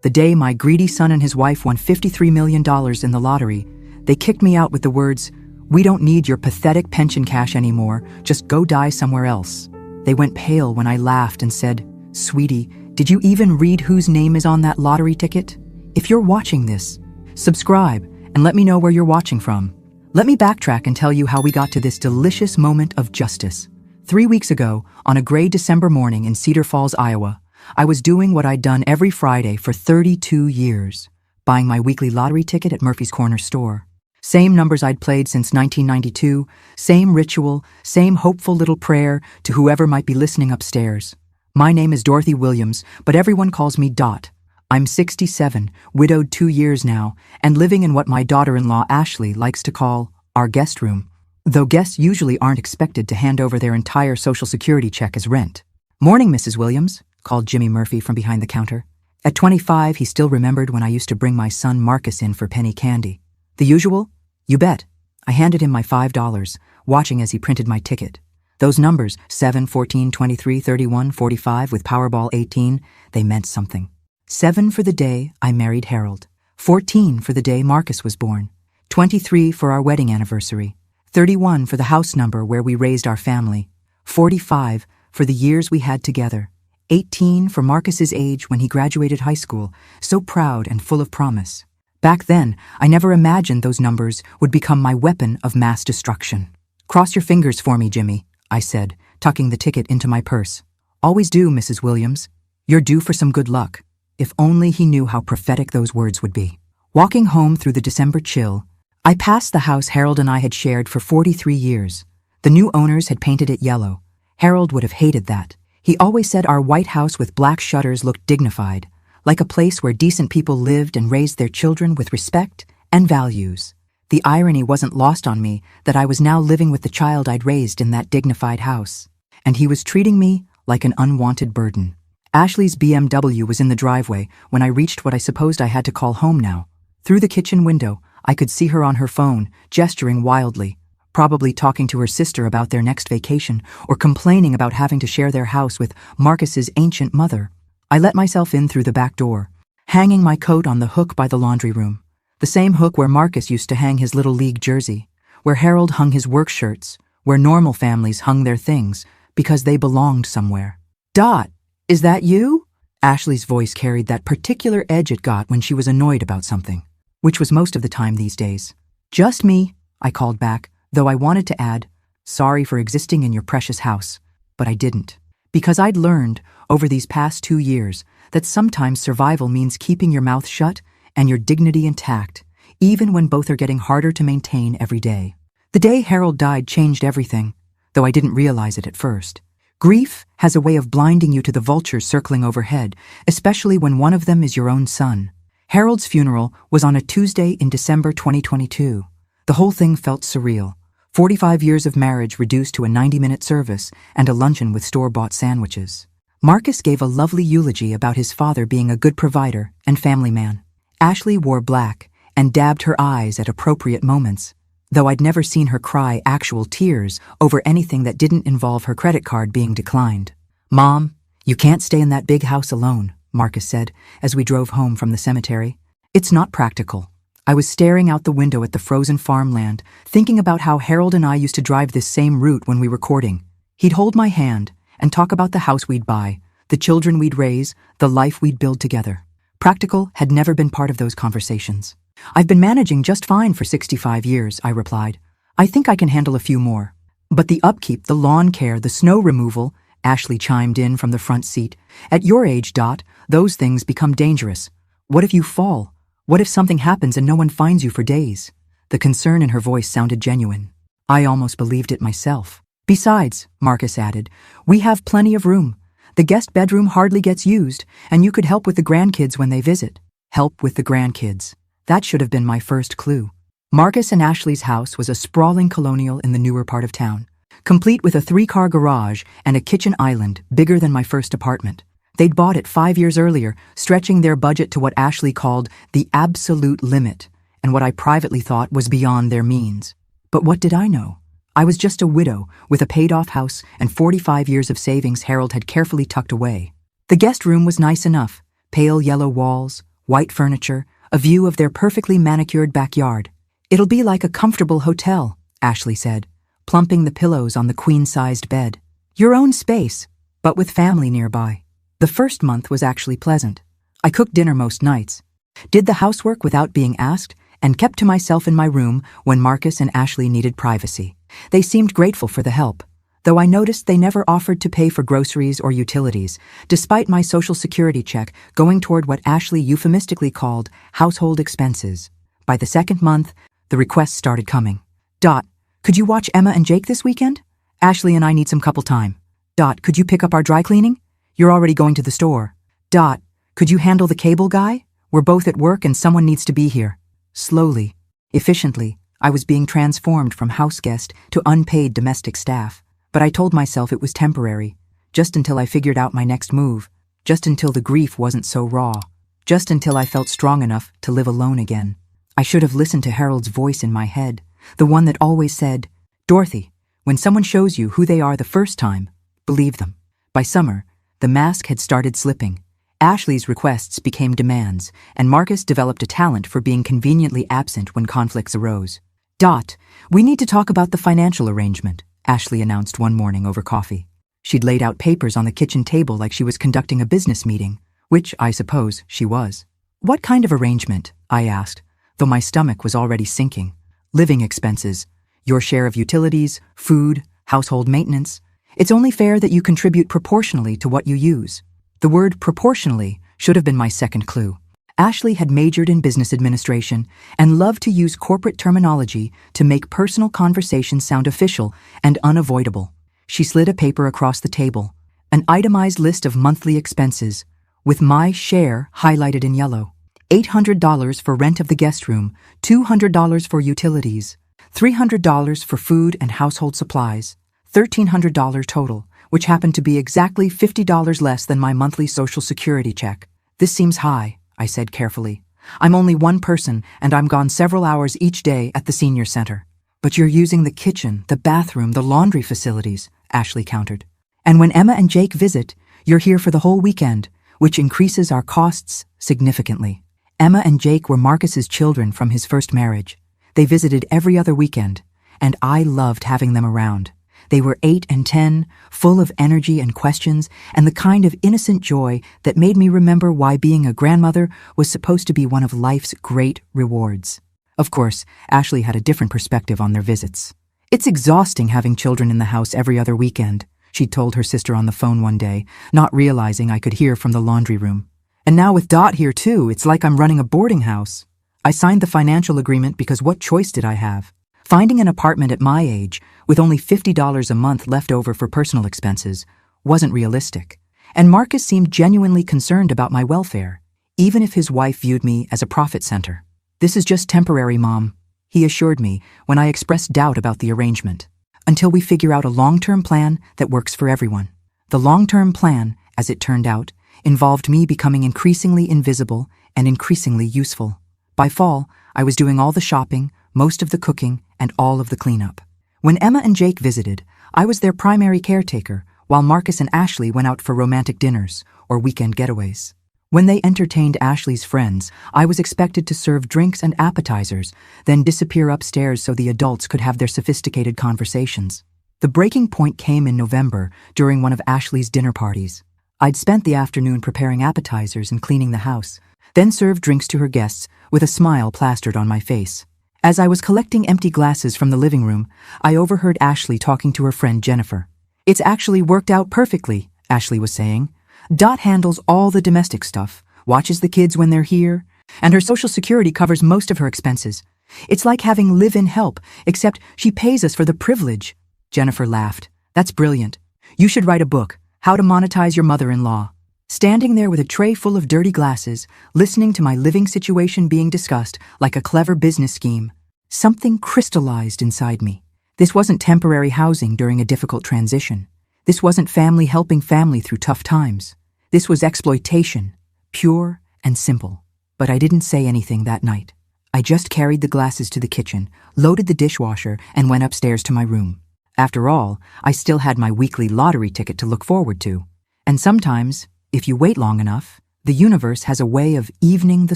The day my greedy son and his wife won $53 million in the lottery, they kicked me out with the words, "We don't need your pathetic pension cash anymore, just go die somewhere else." They went pale when I laughed and said, "Sweetie, did you even read whose name is on that lottery ticket? If you're watching this, subscribe and let me know where you're watching from." Let me backtrack and tell you how we got to this delicious moment of justice. 3 weeks ago, on a gray December morning in Cedar Falls, Iowa, I was doing what I'd done every Friday for 32 years, buying my weekly lottery ticket at Murphy's Corner store. Same numbers I'd played since 1992, same ritual, same hopeful little prayer to whoever might be listening upstairs. My name is Dorothy Williams, but everyone calls me Dot. I'm 67, widowed 2 years now, and living in what my daughter-in-law Ashley likes to call our guest room, though guests usually aren't expected to hand over their entire Social Security check as rent. "Morning, Mrs. Williams," called Jimmy Murphy from behind the counter. At 25, he still remembered when I used to bring my son Marcus in for penny candy. "The usual?" "You bet." I handed him my $5, watching as he printed my ticket. Those numbers, 7, 14, 23, 31, 45, with Powerball 18, they meant something. 7 for the day I married Harold. 14 for the day Marcus was born. 23 for our wedding anniversary. 31 for the house number where we raised our family. 45 for the years we had together. 18 for Marcus's age when he graduated high school, so proud and full of promise. Back then, I never imagined those numbers would become my weapon of mass destruction. "Cross your fingers for me, Jimmy," I said, tucking the ticket into my purse. "Always do, Mrs. Williams. You're due for some good luck." If only he knew how prophetic those words would be. Walking home through the December chill, I passed the house Harold and I had shared for 43 years. The new owners had painted it yellow. Harold would have hated that. He always said our white house with black shutters looked dignified, like a place where decent people lived and raised their children with respect and values. The irony wasn't lost on me that I was now living with the child I'd raised in that dignified house, and he was treating me like an unwanted burden. Ashley's BMW was in the driveway when I reached what I supposed I had to call home now. Through the kitchen window, I could see her on her phone, gesturing wildly, probably talking to her sister about their next vacation or complaining about having to share their house with Marcus's ancient mother. I let myself in through the back door, hanging my coat on the hook by the laundry room, the same hook where Marcus used to hang his Little League jersey, where Harold hung his work shirts, where normal families hung their things because they belonged somewhere. "Dot, is that you?" Ashley's voice carried that particular edge it got when she was annoyed about something, which was most of the time these days. "Just me," I called back, though I wanted to add, "Sorry for existing in your precious house," but I didn't. Because I'd learned, over these past 2 years, that sometimes survival means keeping your mouth shut and your dignity intact, even when both are getting harder to maintain every day. The day Harold died changed everything, though I didn't realize it at first. Grief has a way of blinding you to the vultures circling overhead, especially when one of them is your own son. Harold's funeral was on a Tuesday in December 2022. The whole thing felt surreal. 45 years of marriage reduced to a 90-minute service and a luncheon with store-bought sandwiches. Marcus gave a lovely eulogy about his father being a good provider and family man. Ashley wore black and dabbed her eyes at appropriate moments, though I'd never seen her cry actual tears over anything that didn't involve her credit card being declined. "Mom, you can't stay in that big house alone," Marcus said as we drove home from the cemetery. "It's not practical." I was staring out the window at the frozen farmland, thinking about how Harold and I used to drive this same route when we were courting. He'd hold my hand and talk about the house we'd buy, the children we'd raise, the life we'd build together. Practical had never been part of those conversations. "I've been managing just fine for 65 years, I replied. "I think I can handle a few more." "But the upkeep, the lawn care, the snow removal," Ashley chimed in from the front seat. "At your age, Dot, those things become dangerous. What if you fall? What if something happens and no one finds you for days?" The concern in her voice sounded genuine. I almost believed it myself. "Besides," Marcus added, "we have plenty of room. The guest bedroom hardly gets used, and you could help with the grandkids when they visit." Help with the grandkids. That should have been my first clue. Marcus and Ashley's house was a sprawling colonial in the newer part of town, complete with a 3-car garage and a kitchen island bigger than my first apartment. They'd bought it 5 years earlier, stretching their budget to what Ashley called the absolute limit, and what I privately thought was beyond their means. But what did I know? I was just a widow with a paid-off house and 45 years of savings Harold had carefully tucked away. The guest room was nice enough, pale yellow walls, white furniture, a view of their perfectly manicured backyard. "It'll be like a comfortable hotel," Ashley said, plumping the pillows on the queen-sized bed. "Your own space, but with family nearby." The first month was actually pleasant. I cooked dinner most nights, did the housework without being asked, and kept to myself in my room when Marcus and Ashley needed privacy. They seemed grateful for the help, though I noticed they never offered to pay for groceries or utilities, despite my Social Security check going toward what Ashley euphemistically called household expenses. By the second month, the requests started coming. "Dot, could you watch Emma and Jake this weekend? Ashley and I need some couple time." "Dot, could you pick up our dry cleaning? You're already going to the store." "Dot, could you handle the cable guy? We're both at work and someone needs to be here." Slowly, efficiently, I was being transformed from house guest to unpaid domestic staff. But I told myself it was temporary, just until I figured out my next move, just until the grief wasn't so raw, just until I felt strong enough to live alone again. I should have listened to Harold's voice in my head, the one that always said, "Dorothy, when someone shows you who they are the first time, believe them." By summer, the mask had started slipping. Ashley's requests became demands, and Marcus developed a talent for being conveniently absent when conflicts arose. "Dot, we need to talk about the financial arrangement," Ashley announced one morning over coffee. She'd laid out papers on the kitchen table like she was conducting a business meeting, which I suppose she was. "What kind of arrangement?" I asked, though my stomach was already sinking. "Living expenses, your share of utilities, food, household maintenance. It's only fair that you contribute proportionally to what you use." The word proportionally should have been my second clue. Ashley had majored in business administration and loved to use corporate terminology to make personal conversations sound official and unavoidable. She slid a paper across the table, an itemized list of monthly expenses, with my share highlighted in yellow. $800 for rent of the guest room, $200 for utilities, $300 for food and household supplies, $1,300 total, which happened to be exactly $50 less than my monthly Social Security check. "This seems high," I said carefully. "I'm only one person, and I'm gone several hours each day at the senior center." "But you're using the kitchen, the bathroom, the laundry facilities," Ashley countered. "And when Emma and Jake visit, you're here for the whole weekend, which increases our costs significantly." Emma and Jake were Marcus's children from his first marriage. They visited every other weekend, and I loved having them around. They were 8 and 10, full of energy and questions, and the kind of innocent joy that made me remember why being a grandmother was supposed to be one of life's great rewards. Of course, Ashley had a different perspective on their visits. "It's exhausting having children in the house every other weekend," she told her sister on the phone one day, not realizing I could hear from the laundry room. "And now with Dot here too, it's like I'm running a boarding house." I signed the financial agreement because what choice did I have? Finding an apartment at my age, with only $50 a month left over for personal expenses, wasn't realistic. And Marcus seemed genuinely concerned about my welfare, even if his wife viewed me as a profit center. "This is just temporary, Mom," he assured me when I expressed doubt about the arrangement, "until we figure out a long-term plan that works for everyone." The long-term plan, as it turned out, involved me becoming increasingly invisible and increasingly useful. By fall, I was doing all the shopping, most of the cooking, and all of the cleanup. When Emma and Jake visited, I was their primary caretaker, while Marcus and Ashley went out for romantic dinners or weekend getaways. When they entertained Ashley's friends, I was expected to serve drinks and appetizers, then disappear upstairs so the adults could have their sophisticated conversations. The breaking point came in November during one of Ashley's dinner parties. I'd spent the afternoon preparing appetizers and cleaning the house, then served drinks to her guests with a smile plastered on my face. As I was collecting empty glasses from the living room, I overheard Ashley talking to her friend Jennifer. "It's actually worked out perfectly," Ashley was saying. "Dot handles all the domestic stuff, watches the kids when they're here, and her Social Security covers most of her expenses. It's like having live-in help, except she pays us for the privilege." Jennifer laughed. "That's brilliant. You should write a book, How to Monetize Your Mother-in-Law." Standing there with a tray full of dirty glasses, listening to my living situation being discussed like a clever business scheme, something crystallized inside me. This wasn't temporary housing during a difficult transition. This wasn't family helping family through tough times. This was exploitation, pure and simple. But I didn't say anything that night. I just carried the glasses to the kitchen, loaded the dishwasher, and went upstairs to my room. After all, I still had my weekly lottery ticket to look forward to. And sometimes, if you wait long enough, The universe has a way of evening the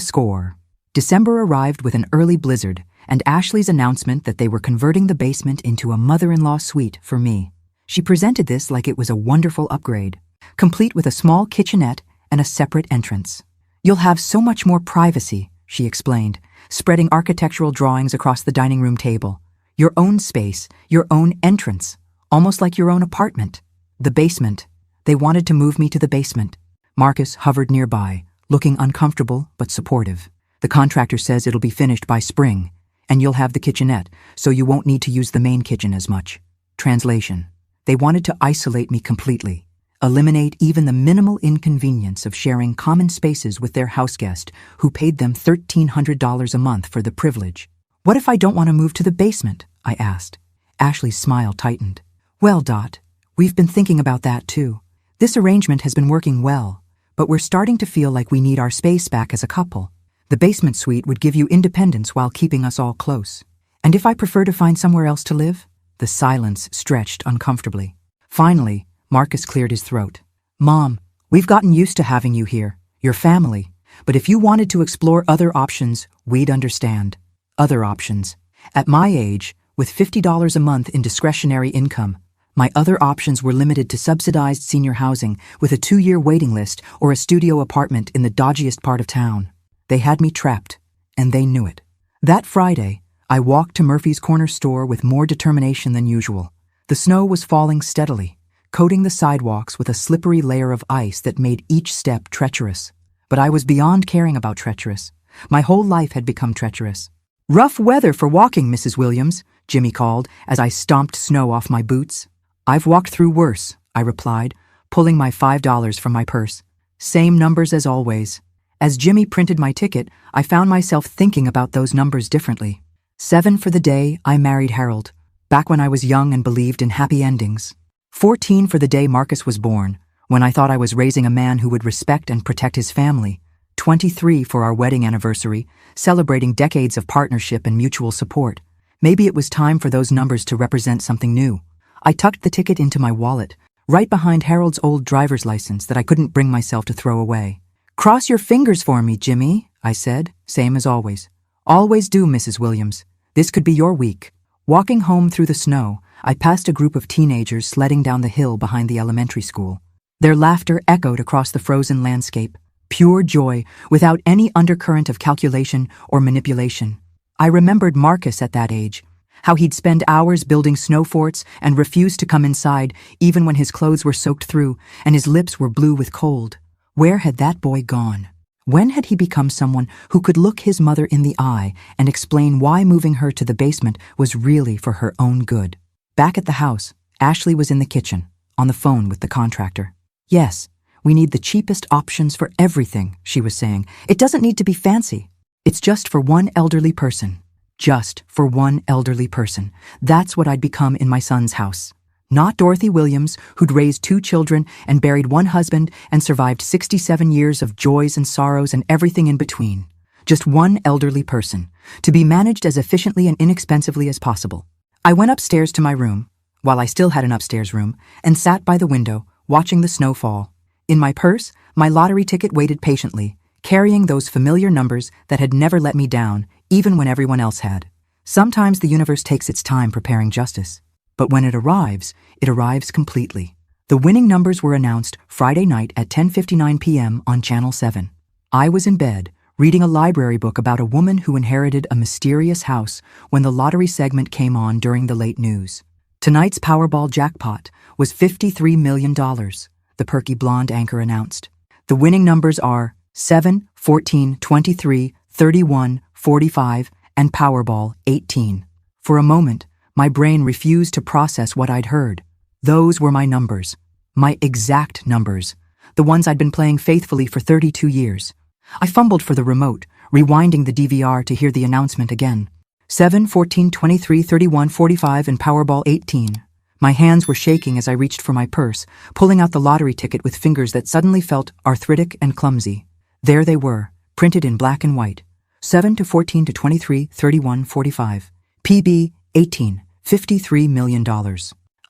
score. December arrived with an early blizzard, and Ashley's announcement that they were converting the basement into a mother-in-law suite for me. She presented this like it was a wonderful upgrade, complete with a small kitchenette and a separate entrance. "You'll have so much more privacy," she explained, spreading architectural drawings across the dining room table. "Your own space, your own entrance, almost like your own apartment." The basement. They wanted to move me to the basement. Marcus hovered nearby, looking uncomfortable but supportive. "The contractor says it'll be finished by spring, and you'll have the kitchenette, so you won't need to use the main kitchen as much." Translation. They wanted to isolate me completely, eliminate even the minimal inconvenience of sharing common spaces with their houseguest who paid them $1,300 a month for the privilege. "What if I don't want to move to the basement?" I asked. Ashley's smile tightened. "Well, Dot, we've been thinking about that too. This arrangement has been working well, but we're starting to feel like we need our space back as a couple. The basement suite would give you independence while keeping us all close. And if I prefer to find somewhere else to live?" The silence stretched uncomfortably. Finally, Marcus cleared his throat. "Mom, we've gotten used to having you here, your family, but if you wanted to explore other options, we'd understand." Other options. At my age, with $50 a month in discretionary income, my other options were limited to subsidized senior housing with a 2-year waiting list or a studio apartment in the dodgiest part of town. They had me trapped, and they knew it. That Friday, I walked to Murphy's Corner store with more determination than usual. The snow was falling steadily, coating the sidewalks with a slippery layer of ice that made each step treacherous. But I was beyond caring about treacherous. My whole life had become treacherous. "Rough weather for walking, Mrs. Williams," Jimmy called as I stomped snow off my boots. "I've walked through worse," I replied, pulling my $5 from my purse. Same numbers as always. As Jimmy printed my ticket, I found myself thinking about those numbers differently. 7 for the day I married Harold, back when I was young and believed in happy endings. 14 for the day Marcus was born, when I thought I was raising a man who would respect and protect his family. 23 for our wedding anniversary, celebrating decades of partnership and mutual support. Maybe it was time for those numbers to represent something new. I tucked the ticket into my wallet, right behind Harold's old driver's license that I couldn't bring myself to throw away. "Cross your fingers for me, Jimmy," I said, same as always. "Always do, Mrs. Williams. This could be your week." Walking home through the snow, I passed a group of teenagers sledding down the hill behind the elementary school. Their laughter echoed across the frozen landscape, pure joy without any undercurrent of calculation or manipulation. I remembered Marcus at that age, how he'd spend hours building snow forts and refuse to come inside even when his clothes were soaked through and his lips were blue with cold. Where had that boy gone? When had he become someone who could look his mother in the eye and explain why moving her to the basement was really for her own good? Back at the house, Ashley was in the kitchen, on the phone with the contractor. "Yes, we need the cheapest options for everything," she was saying. "It doesn't need to be fancy. It's just for one elderly person. Just for one elderly person. That's what I'd become in my son's house. Not Dorothy Williams, who'd raised 2 children and buried 1 husband and survived 67 years of joys and sorrows and everything in between. Just one elderly person, to be managed as efficiently and inexpensively as possible." I went upstairs to my room, while I still had an upstairs room, and sat by the window, watching the snow fall. In my purse, my lottery ticket waited patiently, carrying those familiar numbers that had never let me down, even when everyone else had. Sometimes the universe takes its time preparing justice. But when it arrives completely. The winning numbers were announced Friday night at 10:59 p.m. on Channel 7. I was in bed, reading a library book about a woman who inherited a mysterious house when the lottery segment came on during the late news. Tonight's Powerball jackpot was $53 million, the perky blonde anchor announced. The winning numbers are 7, 14, 23, 31, 45, and Powerball 18. For a moment, my brain refused to process what I'd heard. Those were my numbers. My exact numbers. The ones I'd been playing faithfully for 32 years. I fumbled for the remote, rewinding the DVR to hear the announcement again. 7, 14, 23, 31, 45, and Powerball 18. My hands were shaking as I reached for my purse, pulling out the lottery ticket with fingers that suddenly felt arthritic and clumsy. There they were, printed in black and white. 7 to 14 to 23, 31, 45. PB 18, $53 million.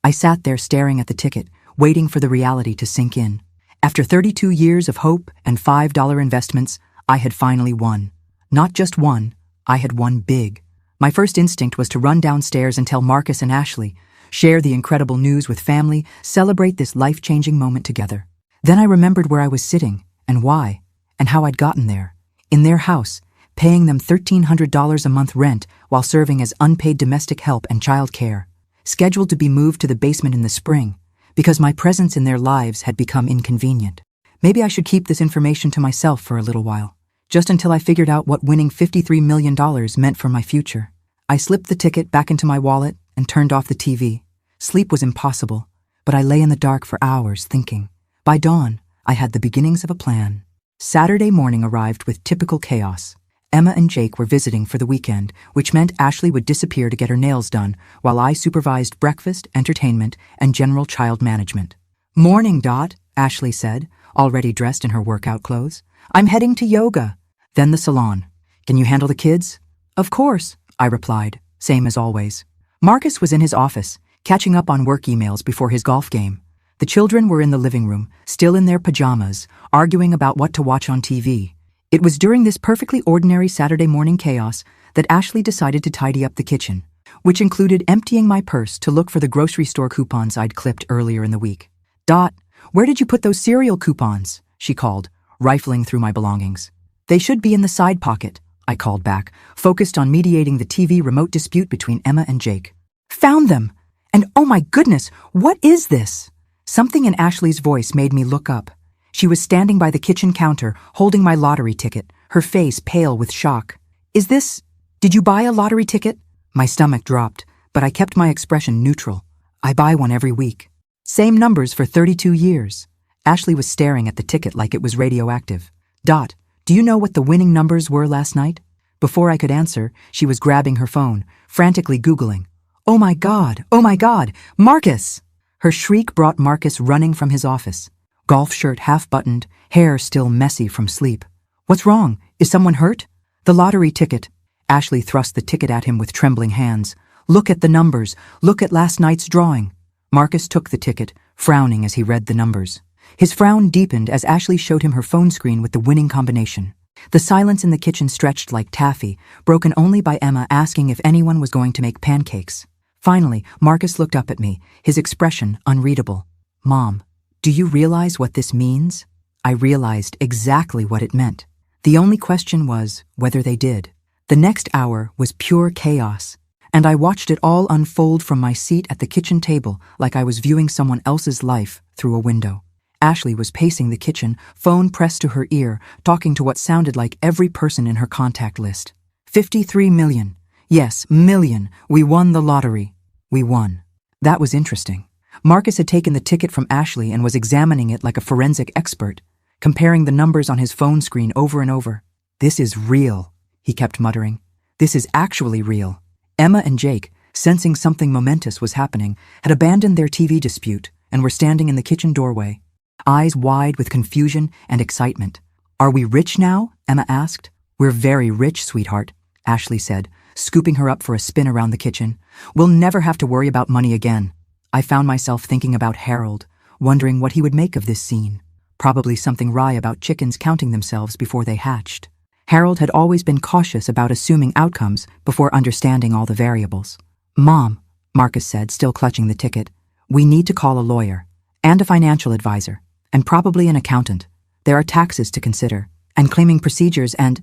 I sat there staring at the ticket, waiting for the reality to sink in. After 32 years of hope and $5 investments, I had finally won. Not just won, I had won big. My first instinct was to run downstairs and tell Marcus and Ashley, share the incredible news with family, celebrate this life-changing moment together. Then I remembered where I was sitting, and why, and how I'd gotten there. In their house, paying them $1,300 a month rent while serving as unpaid domestic help and child care, scheduled to be moved to the basement in the spring, because my presence in their lives had become inconvenient. Maybe I should keep this information to myself for a little while, just until I figured out what winning $53 million meant for my future. I slipped the ticket back into my wallet and turned off the TV. Sleep was impossible, but I lay in the dark for hours thinking. By dawn, I had the beginnings of a plan. Saturday morning arrived with typical chaos. Emma and Jake were visiting for the weekend, which meant Ashley would disappear to get her nails done, while I supervised breakfast, entertainment, and general child management. "Morning, Dot," Ashley said, already dressed in her workout clothes. "I'm heading to yoga." Then the salon. "Can you handle the kids?" "Of course," I replied, same as always. Marcus was in his office, catching up on work emails before his golf game. The children were in the living room, still in their pajamas, arguing about what to watch on TV. It was during this perfectly ordinary Saturday morning chaos that Ashley decided to tidy up the kitchen, which included emptying my purse to look for the grocery store coupons I'd clipped earlier in the week. "Dot, where did you put those cereal coupons?" she called, rifling through my belongings. "They should be in the side pocket," I called back, focused on mediating the TV remote dispute between Emma and Jake. "Found them! And oh my goodness, what is this?" Something in Ashley's voice made me look up. She was standing by the kitchen counter, holding my lottery ticket, her face pale with shock. Did you buy a lottery ticket?" My stomach dropped, but I kept my expression neutral. "I buy one every week." "Same numbers for 32 years. Ashley was staring at the ticket like it was radioactive. "Dot, do you know what the winning numbers were last night?" Before I could answer, she was grabbing her phone, frantically Googling. Oh my God, Marcus!" Her shriek brought Marcus running from his office. Golf shirt half-buttoned, hair still messy from sleep. "What's wrong? Is someone hurt?" "The lottery ticket." Ashley thrust the ticket at him with trembling hands. "Look at the numbers. Look at last night's drawing." Marcus took the ticket, frowning as he read the numbers. His frown deepened as Ashley showed him her phone screen with the winning combination. The silence in the kitchen stretched like taffy, broken only by Emma asking if anyone was going to make pancakes. Finally, Marcus looked up at me, his expression unreadable. "Mom, do you realize what this means?" I realized exactly what it meant. The only question was whether they did. The next hour was pure chaos, and I watched it all unfold from my seat at the kitchen table like I was viewing someone else's life through a window. Ashley was pacing the kitchen, phone pressed to her ear, talking to what sounded like every person in her contact list. 53 million. Yes, million. We won the lottery. We won. That was interesting. Marcus had taken the ticket from Ashley and was examining it like a forensic expert, comparing the numbers on his phone screen over and over. "This is real," he kept muttering. "This is actually real." Emma and Jake, sensing something momentous was happening, had abandoned their TV dispute and were standing in the kitchen doorway, eyes wide with confusion and excitement. "Are we rich now?" Emma asked. "We're very rich, sweetheart," Ashley said, scooping her up for a spin around the kitchen. "We'll never have to worry about money again." I found myself thinking about Harold, wondering what he would make of this scene. Probably something wry about chickens counting themselves before they hatched. Harold had always been cautious about assuming outcomes before understanding all the variables. "Mom," Marcus said, still clutching the ticket, "we need to call a lawyer, and a financial advisor, and probably an accountant. There are taxes to consider, and claiming procedures, and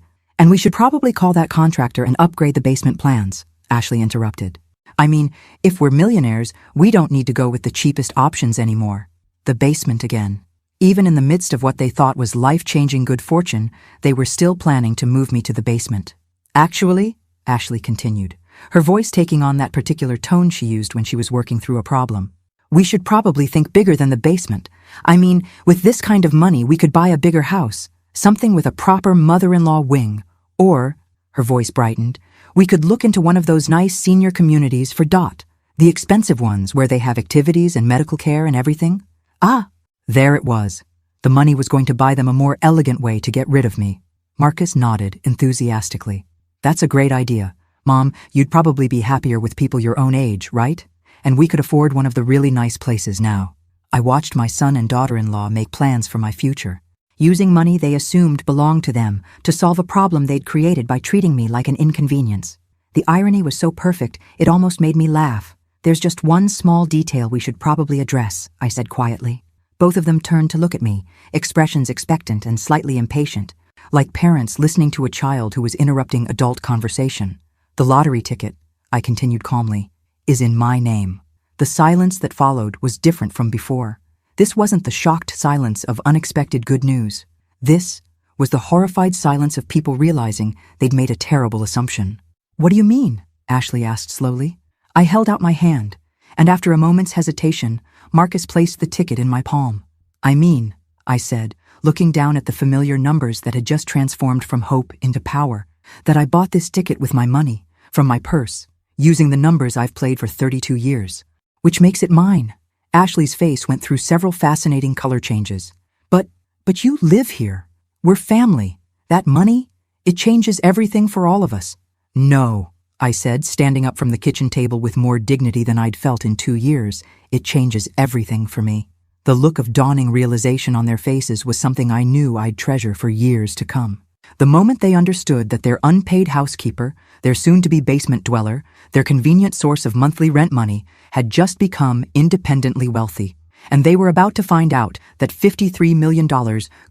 we should probably call that contractor and upgrade the basement plans," Ashley interrupted. "I mean, if we're millionaires, we don't need to go with the cheapest options anymore." The basement again. Even in the midst of what they thought was life-changing good fortune, they were still planning to move me to the basement. "Actually," Ashley continued, her voice taking on that particular tone she used when she was working through a problem, "we should probably think bigger than the basement. I mean, with this kind of money, we could buy a bigger house, something with a proper mother-in-law wing, or," her voice brightened, "we could look into one of those nice senior communities for Dot, the expensive ones where they have activities and medical care and everything." Ah, there it was. The money was going to buy them a more elegant way to get rid of me. Marcus nodded enthusiastically. "That's a great idea. Mom, you'd probably be happier with people your own age, right? And we could afford one of the really nice places now." I watched my son and daughter-in-law make plans for my future, using money they assumed belonged to them to solve a problem they'd created by treating me like an inconvenience. The irony was so perfect, it almost made me laugh. "There's just one small detail we should probably address," I said quietly. Both of them turned to look at me, expressions expectant and slightly impatient, like parents listening to a child who was interrupting adult conversation. "The lottery ticket," I continued calmly, "is in my name." The silence that followed was different from before. This wasn't the shocked silence of unexpected good news. This was the horrified silence of people realizing they'd made a terrible assumption. "What do you mean?" Ashley asked slowly. I held out my hand, and after a moment's hesitation, Marcus placed the ticket in my palm. "I mean," I said, looking down at the familiar numbers that had just transformed from hope into power, "that I bought this ticket with my money, from my purse, using the numbers I've played for 32 years. Which makes it mine." Ashley's face went through several fascinating color changes. But you live here. We're family. That money, it changes everything for all of us." "No," I said, standing up from the kitchen table with more dignity than I'd felt in 2 years. "It changes everything for me." The look of dawning realization on their faces was something I knew I'd treasure for years to come. The moment they understood that their unpaid housekeeper, their soon-to-be basement dweller, their convenient source of monthly rent money, had just become independently wealthy, and they were about to find out that $53 million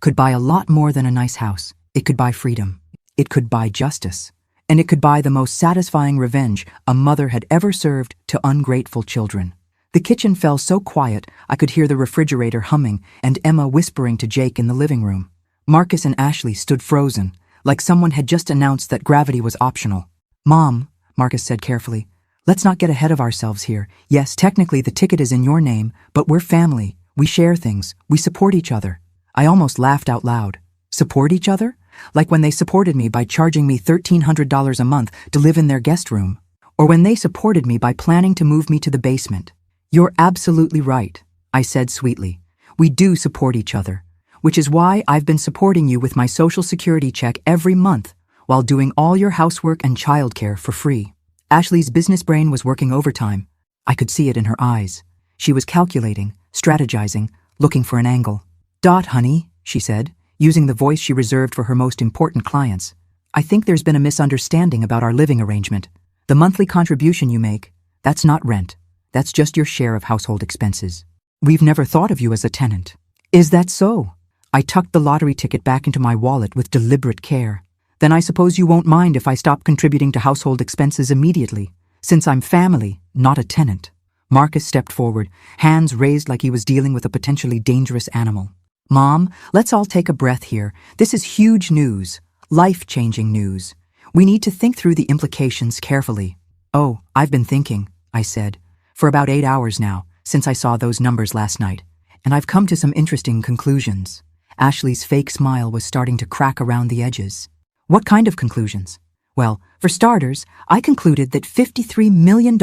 could buy a lot more than a nice house. It could buy freedom. It could buy justice. And it could buy the most satisfying revenge a mother had ever served to ungrateful children. The kitchen fell so quiet I could hear the refrigerator humming and Emma whispering to Jake in the living room. Marcus and Ashley stood frozen, like someone had just announced that gravity was optional. "Mom," Marcus said carefully, "let's not get ahead of ourselves here. Yes, technically the ticket is in your name, but we're family. We share things. We support each other." I almost laughed out loud. Support each other? Like when they supported me by charging me $1,300 a month to live in their guest room. Or when they supported me by planning to move me to the basement. "You're absolutely right," I said sweetly. "We do support each other. Which is why I've been supporting you with my Social Security check every month while doing all your housework and childcare for free." Ashley's business brain was working overtime. I could see it in her eyes. She was calculating, strategizing, looking for an angle. "Honey," she said, using the voice she reserved for her most important clients, "I think there's been a misunderstanding about our living arrangement. The monthly contribution you make, that's not rent. That's just your share of household expenses. We've never thought of you as a tenant." "Is that so?" I tucked the lottery ticket back into my wallet with deliberate care. "Then I suppose you won't mind if I stop contributing to household expenses immediately, since I'm family, not a tenant." Marcus stepped forward, hands raised like he was dealing with a potentially dangerous animal. "Mom, let's all take a breath here. This is huge news, life-changing news. We need to think through the implications carefully." "Oh, I've been thinking," I said, "for about 8 hours now, since I saw those numbers last night, and I've come to some interesting conclusions." Ashley's fake smile was starting to crack around the edges. "What kind of conclusions?" "Well, for starters, I concluded that $53 million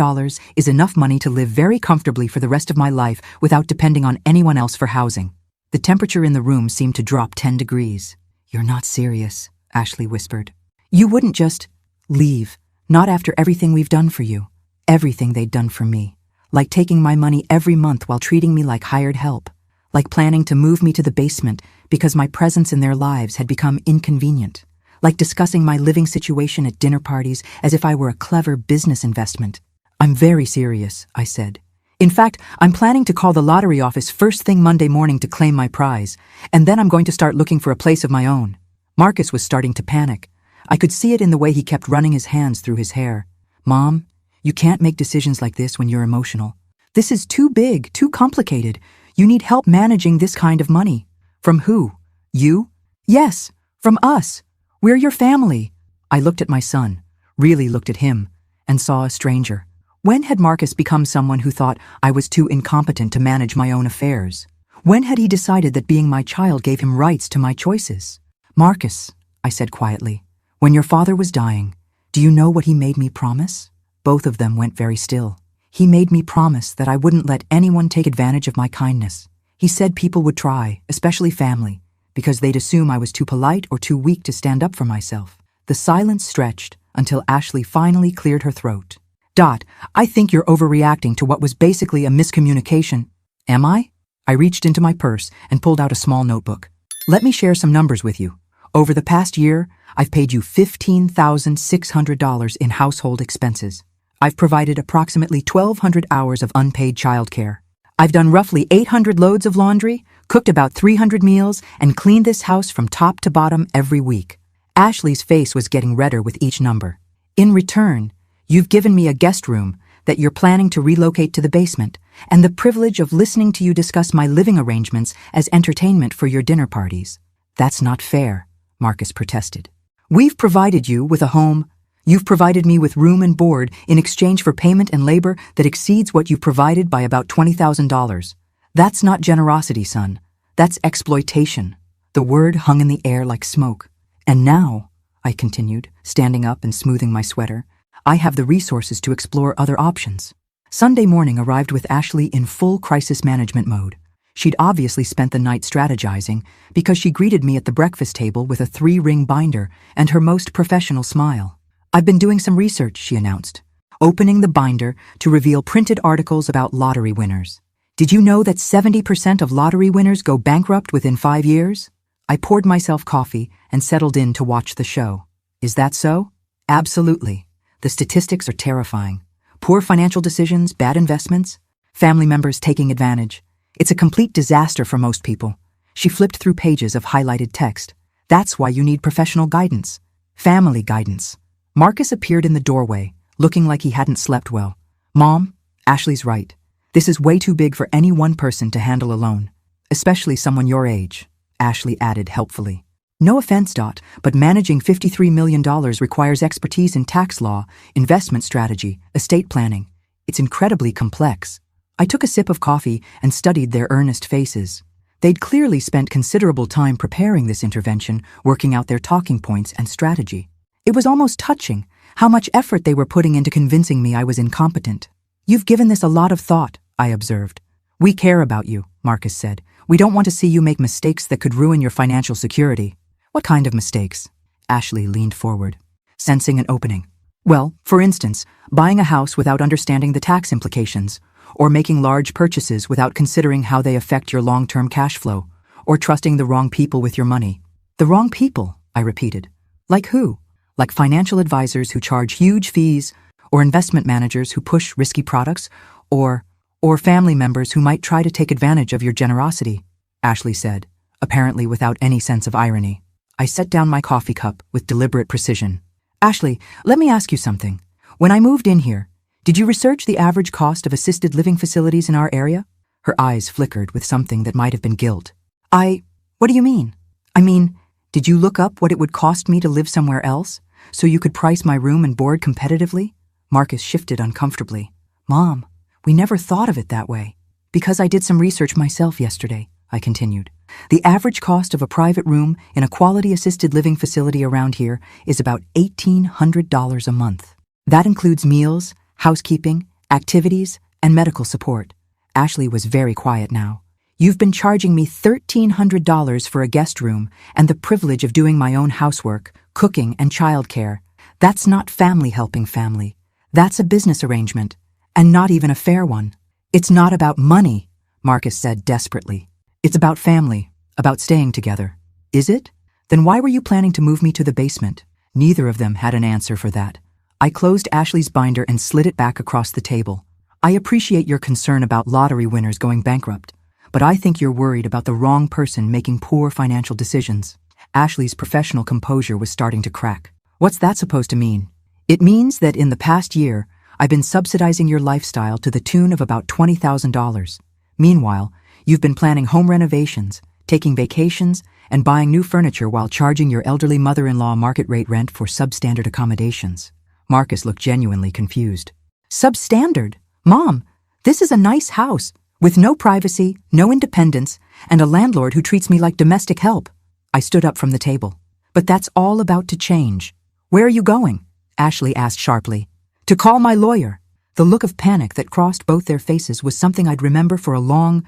is enough money to live very comfortably for the rest of my life without depending on anyone else for housing." The temperature in the room seemed to drop 10 degrees. "You're not serious," Ashley whispered. "You wouldn't just leave, not after everything we've done for you. Everything they'd done for me. Like taking my money every month while treating me like hired help. Like planning to move me to the basement because my presence in their lives had become inconvenient. Like discussing my living situation at dinner parties as if I were a clever business investment." "I'm very serious," I said. "In fact, I'm planning to call the lottery office first thing Monday morning to claim my prize, and then I'm going to start looking for a place of my own." Marcus was starting to panic. I could see it in the way he kept running his hands through his hair. "Mom, you can't make decisions like this when you're emotional. This is too big, too complicated. You need help managing this kind of money." "From who? You?" "Yes, from us. We're your family." I looked at my son, really looked at him, and saw a stranger. When had Marcus become someone who thought I was too incompetent to manage my own affairs? When had he decided that being my child gave him rights to my choices? "Marcus," I said quietly, "when your father was dying, do you know what he made me promise?" Both of them went very still. "He made me promise that I wouldn't let anyone take advantage of my kindness. He said people would try, especially family, because they'd assume I was too polite or too weak to stand up for myself." The silence stretched until Ashley finally cleared her throat. "I think you're overreacting to what was basically a miscommunication." "Am I?" I reached into my purse and pulled out a small notebook. Let me share some numbers with you. Over the past year, I've paid you $15,600 in household expenses. I've provided approximately 1,200 hours of unpaid childcare. I've done roughly 800 loads of laundry, cooked about 300 meals, and cleaned this house from top to bottom every week. Ashley's face was getting redder with each number. In return, you've given me a guest room that you're planning to relocate to the basement, and the privilege of listening to you discuss my living arrangements as entertainment for your dinner parties. That's not fair, Marcus protested. We've provided you with a home. You've provided me with room and board in exchange for payment and labor that exceeds what you provided by about $20,000. That's not generosity, son. That's exploitation. The word hung in the air like smoke. And now, I continued, standing up and smoothing my sweater, I have the resources to explore other options. Sunday morning arrived with Ashley in full crisis management mode. She'd obviously spent the night strategizing because she greeted me at the breakfast table with a 3-ring binder and her most professional smile. I've been doing some research, she announced, opening the binder to reveal printed articles about lottery winners. Did you know that 70% of lottery winners go bankrupt within 5 years? I poured myself coffee and settled in to watch the show. Is that so? Absolutely. The statistics are terrifying. Poor financial decisions, bad investments, family members taking advantage. It's a complete disaster for most people. She flipped through pages of highlighted text. That's why you need professional guidance. Family guidance. Marcus appeared in the doorway, looking like he hadn't slept well. Mom, Ashley's right. This is way too big for any one person to handle alone, especially someone your age, Ashley added helpfully. No offense, Dot, but managing $53 million requires expertise in tax law, investment strategy, estate planning. It's incredibly complex. I took a sip of coffee and studied their earnest faces. They'd clearly spent considerable time preparing this intervention, working out their talking points and strategy. It was almost touching how much effort they were putting into convincing me I was incompetent. You've given this a lot of thought, I observed. We care about you, Marcus said. We don't want to see you make mistakes that could ruin your financial security. What kind of mistakes? Ashley leaned forward, sensing an opening. Well, for instance, buying a house without understanding the tax implications, or making large purchases without considering how they affect your long-term cash flow, or trusting the wrong people with your money. The wrong people, I repeated. Like who? Like financial advisors who charge huge fees, or investment managers who push risky products, or family members who might try to take advantage of your generosity, Ashley said, apparently without any sense of irony. I set down my coffee cup with deliberate precision. Ashley, let me ask you something. When I moved in here, did you research the average cost of assisted living facilities in our area? Her eyes flickered with something that might have been guilt. What do you mean? I mean, did you look up what it would cost me to live somewhere else, so you could price my room and board competitively? Marcus shifted uncomfortably. Mom, we never thought of it that way. Because I did some research myself yesterday, I continued. The average cost of a private room in a quality assisted living facility around here is about $1,800 a month. That includes meals, housekeeping, activities, and medical support. Ashley was very quiet now. You've been charging me $1,300 for a guest room and the privilege of doing my own housework, cooking, and childcare. That's not family helping family. That's a business arrangement, and not even a fair one. It's not about money, Marcus said desperately. It's about family, about staying together. Is it? Then why were you planning to move me to the basement? Neither of them had an answer for that. I closed Ashley's binder and slid it back across the table. I appreciate your concern about lottery winners going bankrupt, but I think you're worried about the wrong person making poor financial decisions. Ashley's professional composure was starting to crack. What's that supposed to mean? It means that in the past year, I've been subsidizing your lifestyle to the tune of about $20,000. Meanwhile, you've been planning home renovations, taking vacations, and buying new furniture while charging your elderly mother-in-law market rate rent for substandard accommodations. Marcus looked genuinely confused. Substandard? Mom, this is a nice house, with no privacy, no independence, and a landlord who treats me like domestic help. I stood up from the table. But that's all about to change. Where are you going? Ashley asked sharply. To call my lawyer. The look of panic that crossed both their faces was something I'd remember for a long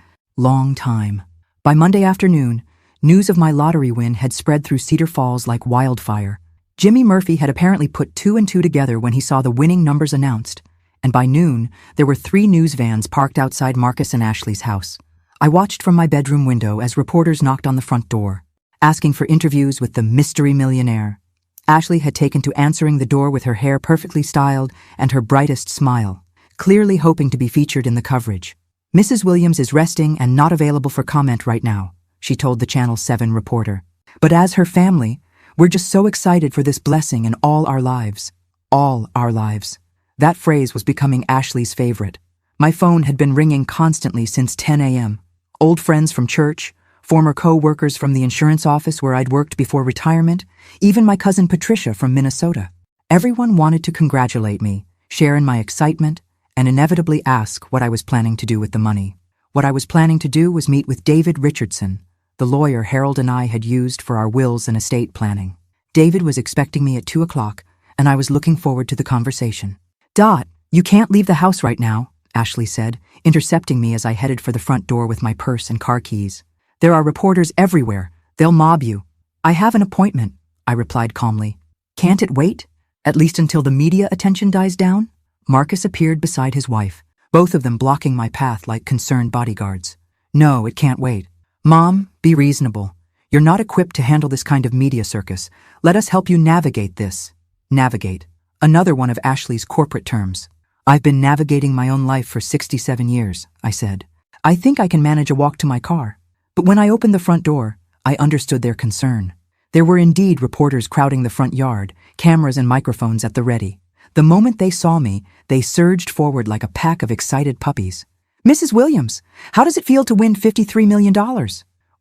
time. By Monday afternoon, news of my lottery win had spread through Cedar Falls like wildfire. Jimmy Murphy had apparently put 2 and 2 together when he saw the winning numbers announced, and by noon, there were 3 news vans parked outside Marcus and Ashley's house. I watched from my bedroom window as reporters knocked on the front door, asking for interviews with the mystery millionaire. Ashley had taken to answering the door with her hair perfectly styled and her brightest smile, clearly hoping to be featured in the coverage. "Mrs. Williams is resting and not available for comment right now," she told the Channel 7 reporter. "But as her family, we're just so excited for this blessing in all our lives." All our lives. That phrase was becoming Ashley's favorite. My phone had been ringing constantly since 10 a.m. Old friends from church, former co-workers from the insurance office where I'd worked before retirement, even my cousin Patricia from Minnesota. Everyone wanted to congratulate me, share in my excitement, and inevitably ask what I was planning to do with the money. What I was planning to do was meet with David Richardson, the lawyer Harold and I had used for our wills and estate planning. David was expecting me at 2 o'clock, and I was looking forward to the conversation. "Dot, you can't leave the house right now," Ashley said, intercepting me as I headed for the front door with my purse and car keys. "There are reporters everywhere. They'll mob you." "I have an appointment," I replied calmly. "Can't it wait? At least until the media attention dies down?" Marcus appeared beside his wife, both of them blocking my path like concerned bodyguards. "No, it can't wait." "Mom, be reasonable. You're not equipped to handle this kind of media circus. Let us help you navigate this." Navigate. Another one of Ashley's corporate terms. "I've been navigating my own life for 67 years, I said. "I think I can manage a walk to my car." But when I opened the front door, I understood their concern. There were indeed reporters crowding the front yard, cameras and microphones at the ready. The moment they saw me, they surged forward like a pack of excited puppies. "Mrs. Williams, how does it feel to win $53 million?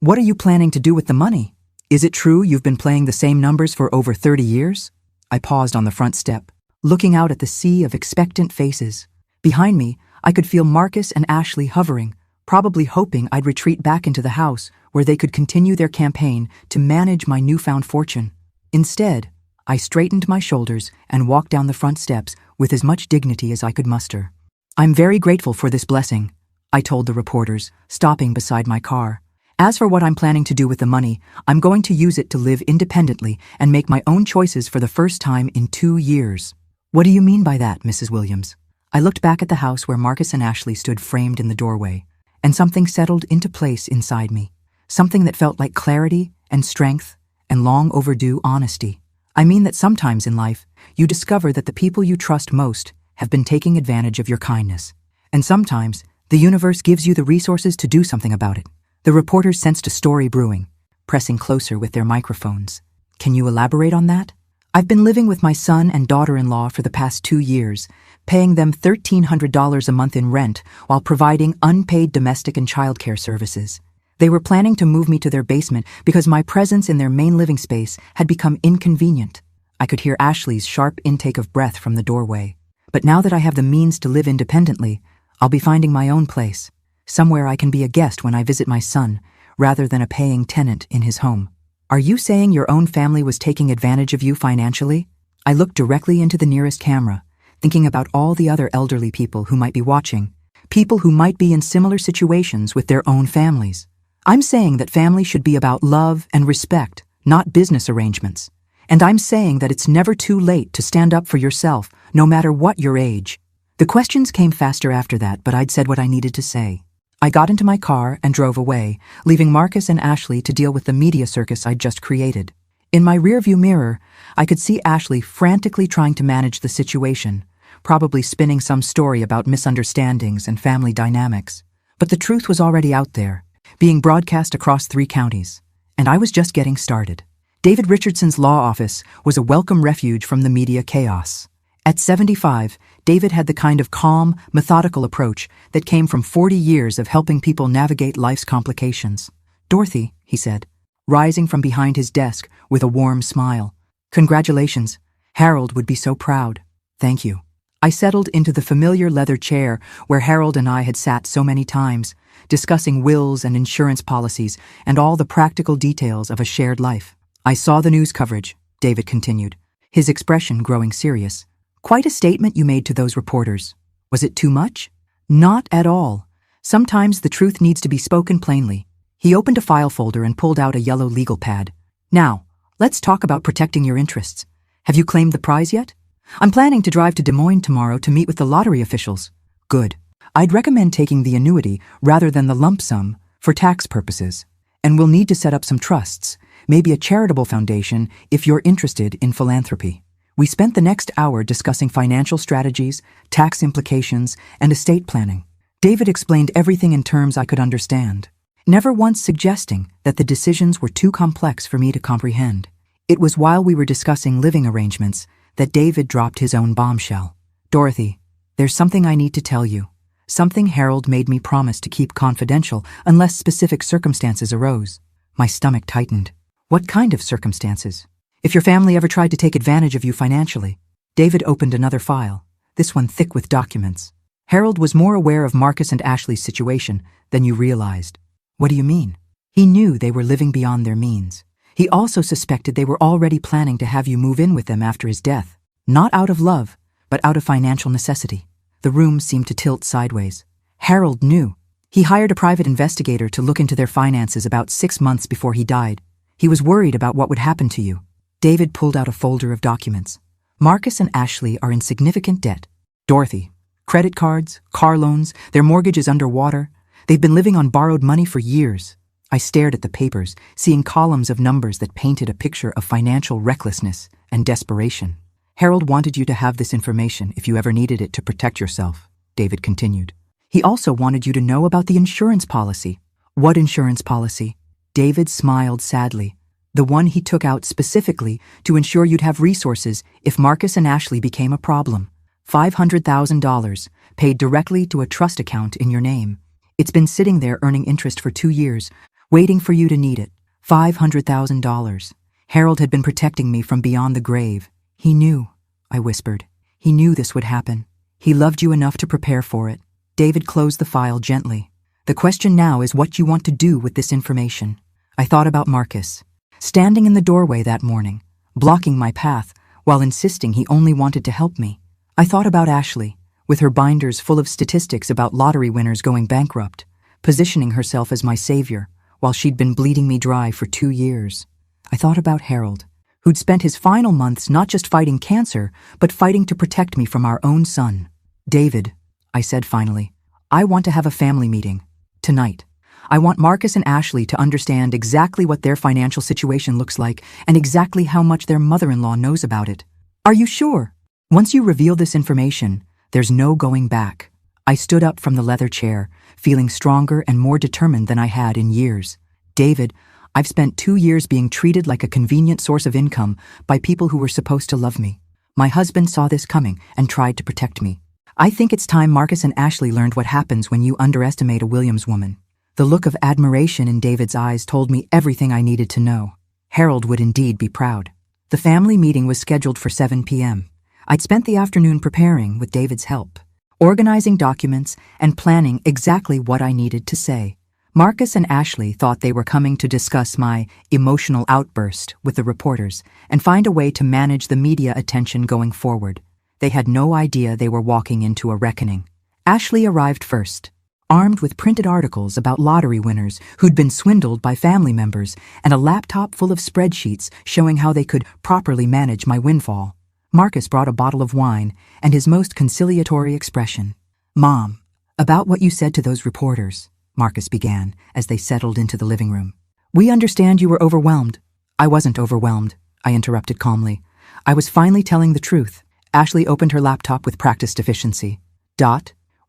What are you planning to do with the money? Is it true you've been playing the same numbers for over 30 years? I paused on the front step, looking out at the sea of expectant faces. Behind me, I could feel Marcus and Ashley hovering, probably hoping I'd retreat back into the house where they could continue their campaign to manage my newfound fortune. Instead, I straightened my shoulders and walked down the front steps with as much dignity as I could muster. "I'm very grateful for this blessing," I told the reporters, stopping beside my car. "As for what I'm planning to do with the money, I'm going to use it to live independently and make my own choices for the first time in 2 years." "What do you mean by that, Mrs. Williams?" I looked back at the house where Marcus and Ashley stood framed in the doorway, and something settled into place inside me. Something that felt like clarity and strength and long overdue honesty. I mean that sometimes in life, you discover that the people you trust most have been taking advantage of your kindness. And sometimes, the universe gives you the resources to do something about it. The reporters sensed a story brewing, pressing closer with their microphones. "Can you elaborate on that?" "I've been living with my son and daughter-in-law for the past 2 years, paying them $1,300 a month in rent while providing unpaid domestic and childcare services. They were planning to move me to their basement because my presence in their main living space had become inconvenient." I could hear Ashley's sharp intake of breath from the doorway. "But now that I have the means to live independently, I'll be finding my own place. Somewhere I can be a guest when I visit my son, rather than a paying tenant in his home." "Are you saying your own family was taking advantage of you financially?" I looked directly into the nearest camera, thinking about all the other elderly people who might be watching, people who might be in similar situations with their own families. "I'm saying that family should be about love and respect, not business arrangements. And I'm saying that it's never too late to stand up for yourself, no matter what your age." The questions came faster after that, but I'd said what I needed to say. I got into my car and drove away, leaving Marcus and Ashley to deal with the media circus I'd just created. In my rearview mirror, I could see Ashley frantically trying to manage the situation, probably spinning some story about misunderstandings and family dynamics. But the truth was already out there, being broadcast across 3 counties, and I was just getting started. David Richardson's law office was a welcome refuge from the media chaos. At 75, David had the kind of calm, methodical approach that came from 40 years of helping people navigate life's complications. "Dorothy," he said, rising from behind his desk with a warm smile. "Congratulations. Harold would be so proud." "Thank you." I settled into the familiar leather chair where Harold and I had sat so many times, discussing wills and insurance policies and all the practical details of a shared life. "I saw the news coverage," David continued, his expression growing serious. "Quite a statement you made to those reporters. Was it too much?" "Not at all. Sometimes the truth needs to be spoken plainly." He opened a file folder and pulled out a yellow legal pad. "Now, let's talk about protecting your interests. Have you claimed the prize yet?" "I'm planning to drive to Des Moines tomorrow to meet with the lottery officials." "Good. I'd recommend taking the annuity rather than the lump sum, for tax purposes. And we'll need to set up some trusts, maybe a charitable foundation if you're interested in philanthropy. We spent the next hour discussing financial strategies, tax implications, and estate planning. David explained everything in terms I could understand, never once suggesting that the decisions were too complex for me to comprehend. It was while we were discussing living arrangements that David dropped his own bombshell. "Dorothy, there's something I need to tell you. Something Harold made me promise to keep confidential unless specific circumstances arose." My stomach tightened. "What kind of circumstances? If your family ever tried to take advantage of you financially?" David opened another file, this one thick with documents. "Harold was more aware of Marcus and Ashley's situation than you realized." "What do you mean?" "He knew they were living beyond their means. He also suspected they were already planning to have you move in with them after his death. Not out of love, but out of financial necessity." The room seemed to tilt sideways. "Harold knew. He hired a private investigator to look into their finances about 6 months before he died. He was worried about what would happen to you." David pulled out a folder of documents. "Marcus and Ashley are in significant debt. Dorothy, credit cards, car loans, their mortgage is underwater. They've been living on borrowed money for years." I stared at the papers, seeing columns of numbers that painted a picture of financial recklessness and desperation. "Harold wanted you to have this information if you ever needed it to protect yourself," David continued. "He also wanted you to know about the insurance policy." "What insurance policy?" David smiled sadly. "The one he took out specifically to ensure you'd have resources if Marcus and Ashley became a problem. $500,000 paid directly to a trust account in your name. It's been sitting there earning interest for 2 years, waiting for you to need it. $500,000. Harold had been protecting me from beyond the grave. He knew," I whispered. "He knew this would happen. He loved you enough to prepare for it." David closed the file gently. "The question now is what you want to do with this information." I thought about Marcus, standing in the doorway that morning, blocking my path while insisting he only wanted to help me. I thought about Ashley, with her binders full of statistics about lottery winners going bankrupt, positioning herself as my savior while she'd been bleeding me dry for 2 years. I thought about Harold, who'd spent his final months not just fighting cancer, but fighting to protect me from our own son. "David," I said finally, "I want to have a family meeting. Tonight. I want Marcus and Ashley to understand exactly what their financial situation looks like and exactly how much their mother-in-law knows about it." "Are you sure?" "Once you reveal this information, there's no going back." I stood up from the leather chair, feeling stronger and more determined than I had in years. "David, I've spent 2 years being treated like a convenient source of income by people who were supposed to love me. My husband saw this coming and tried to protect me. I think it's time Marcus and Ashley learned what happens when you underestimate a Williams woman." The look of admiration in David's eyes told me everything I needed to know. Harold would indeed be proud. The family meeting was scheduled for 7 p.m. I'd spent the afternoon preparing with David's help, organizing documents and planning exactly what I needed to say. Marcus and Ashley thought they were coming to discuss my emotional outburst with the reporters and find a way to manage the media attention going forward. They had no idea they were walking into a reckoning. Ashley arrived first, armed with printed articles about lottery winners who'd been swindled by family members and a laptop full of spreadsheets showing how they could properly manage my windfall. Marcus brought a bottle of wine and his most conciliatory expression. "Mom, about what you said to those reporters," Marcus began as they settled into the living room. "We understand you were overwhelmed." "I wasn't overwhelmed," I interrupted calmly. "I was finally telling the truth." Ashley opened her laptop with practiced efficiency.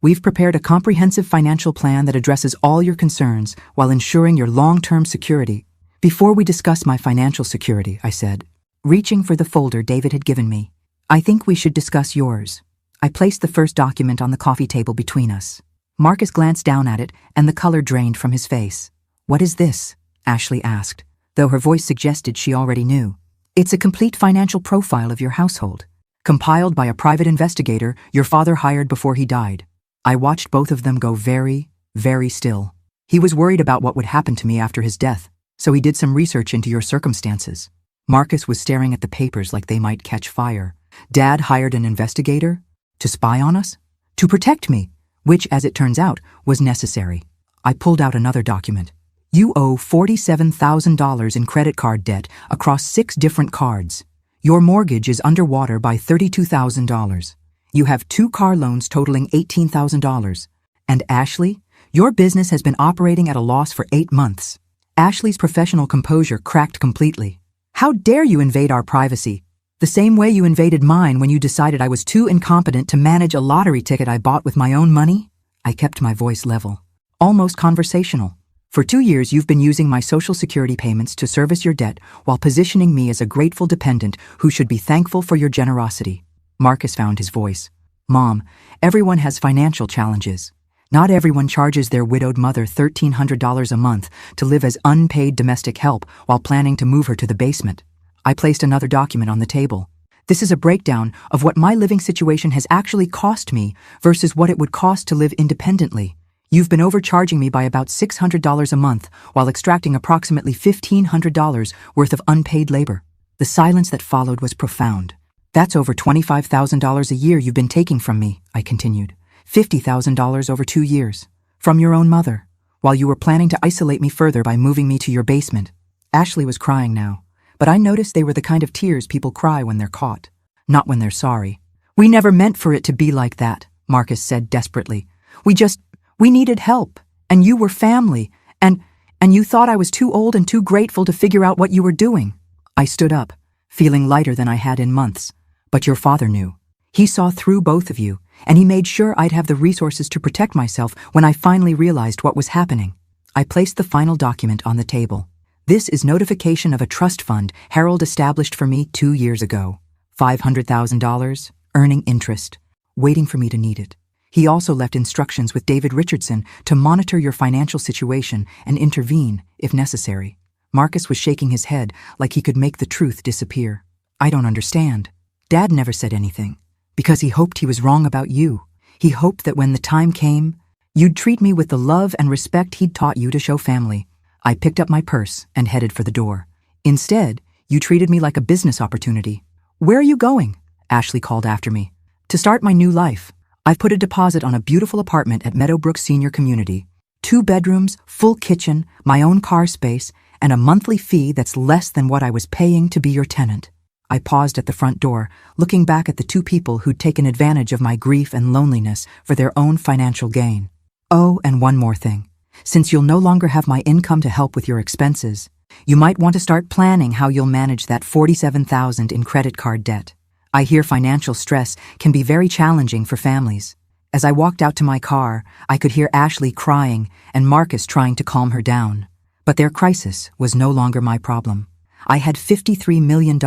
"We've prepared a comprehensive financial plan that addresses all your concerns while ensuring your long-term security." "Before we discuss my financial security," I said, reaching for the folder David had given me, "I think we should discuss yours." I placed the first document on the coffee table between us. Marcus glanced down at it, and the color drained from his face. "What is this?" Ashley asked, though her voice suggested she already knew. "It's a complete financial profile of your household, compiled by a private investigator your father hired before he died." I watched both of them go very, very still. "He was worried about what would happen to me after his death, so he did some research into your circumstances." Marcus was staring at the papers like they might catch fire. "Dad hired an investigator? To spy on us? To protect me?" Which, as it turns out, was necessary. I pulled out another document. "You owe $47,000 in credit card debt across 6 different cards. Your mortgage is underwater by $32,000. You have 2 car loans totaling $18,000. And Ashley, Your business has been operating at a loss for 8 months. Ashley's professional composure cracked completely. How dare you invade our privacy? The same way you invaded mine when you decided I was too incompetent to manage a lottery ticket I bought with my own money? I kept my voice level, almost conversational. For 2 years, you've been using my Social Security payments to service your debt while positioning me as a grateful dependent who should be thankful for your generosity. Marcus found his voice. Mom, everyone has financial challenges. Not everyone charges their widowed mother $1,300 a month to live as unpaid domestic help while planning to move her to the basement. I placed another document on the table. This is a breakdown of what my living situation has actually cost me versus what it would cost to live independently. You've been overcharging me by about $600 a month while extracting approximately $1,500 worth of unpaid labor. The silence that followed was profound. That's over $25,000 a year you've been taking from me, I continued. $50,000 over 2 years. From your own mother, while you were planning to isolate me further by moving me to your basement. Ashley was crying now, but I noticed they were the kind of tears people cry when they're caught, not when they're sorry. We never meant for it to be like that, Marcus said desperately. We needed help, and you were family, and you thought I was too old and too grateful to figure out what you were doing. I stood up, feeling lighter than I had in months. But your father knew. He saw through both of you, and he made sure I'd have the resources to protect myself when I finally realized what was happening. I placed the final document on the table. This is notification of a trust fund Harold established for me 2 years ago. $500,000, earning interest, waiting for me to need it. He also left instructions with David Richardson to monitor your financial situation and intervene if necessary. Marcus was shaking his head like he could make the truth disappear. I don't understand. Dad never said anything, because he hoped he was wrong about you. He hoped that when the time came, you'd treat me with the love and respect he'd taught you to show family. I picked up my purse and headed for the door. Instead, you treated me like a business opportunity. Where are you going? Ashley called after me. To start my new life. I've put a deposit on a beautiful apartment at Meadowbrook Senior Community. 2 bedrooms, full kitchen, my own car space, and a monthly fee that's less than what I was paying to be your tenant. I paused at the front door, looking back at the 2 people who'd taken advantage of my grief and loneliness for their own financial gain. Oh, and one more thing. Since you'll no longer have my income to help with your expenses, you might want to start planning how you'll manage that $47,000 in credit card debt. I hear financial stress can be very challenging for families. As I walked out to my car, I could hear Ashley crying and Marcus trying to calm her down. But their crisis was no longer my problem. I had $53 million,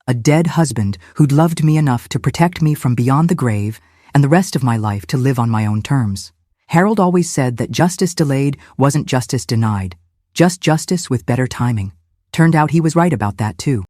a dead husband who'd loved me enough to protect me from beyond the grave, and the rest of my life to live on my own terms. Harold always said that justice delayed wasn't justice denied, just justice with better timing. Turned out he was right about that too.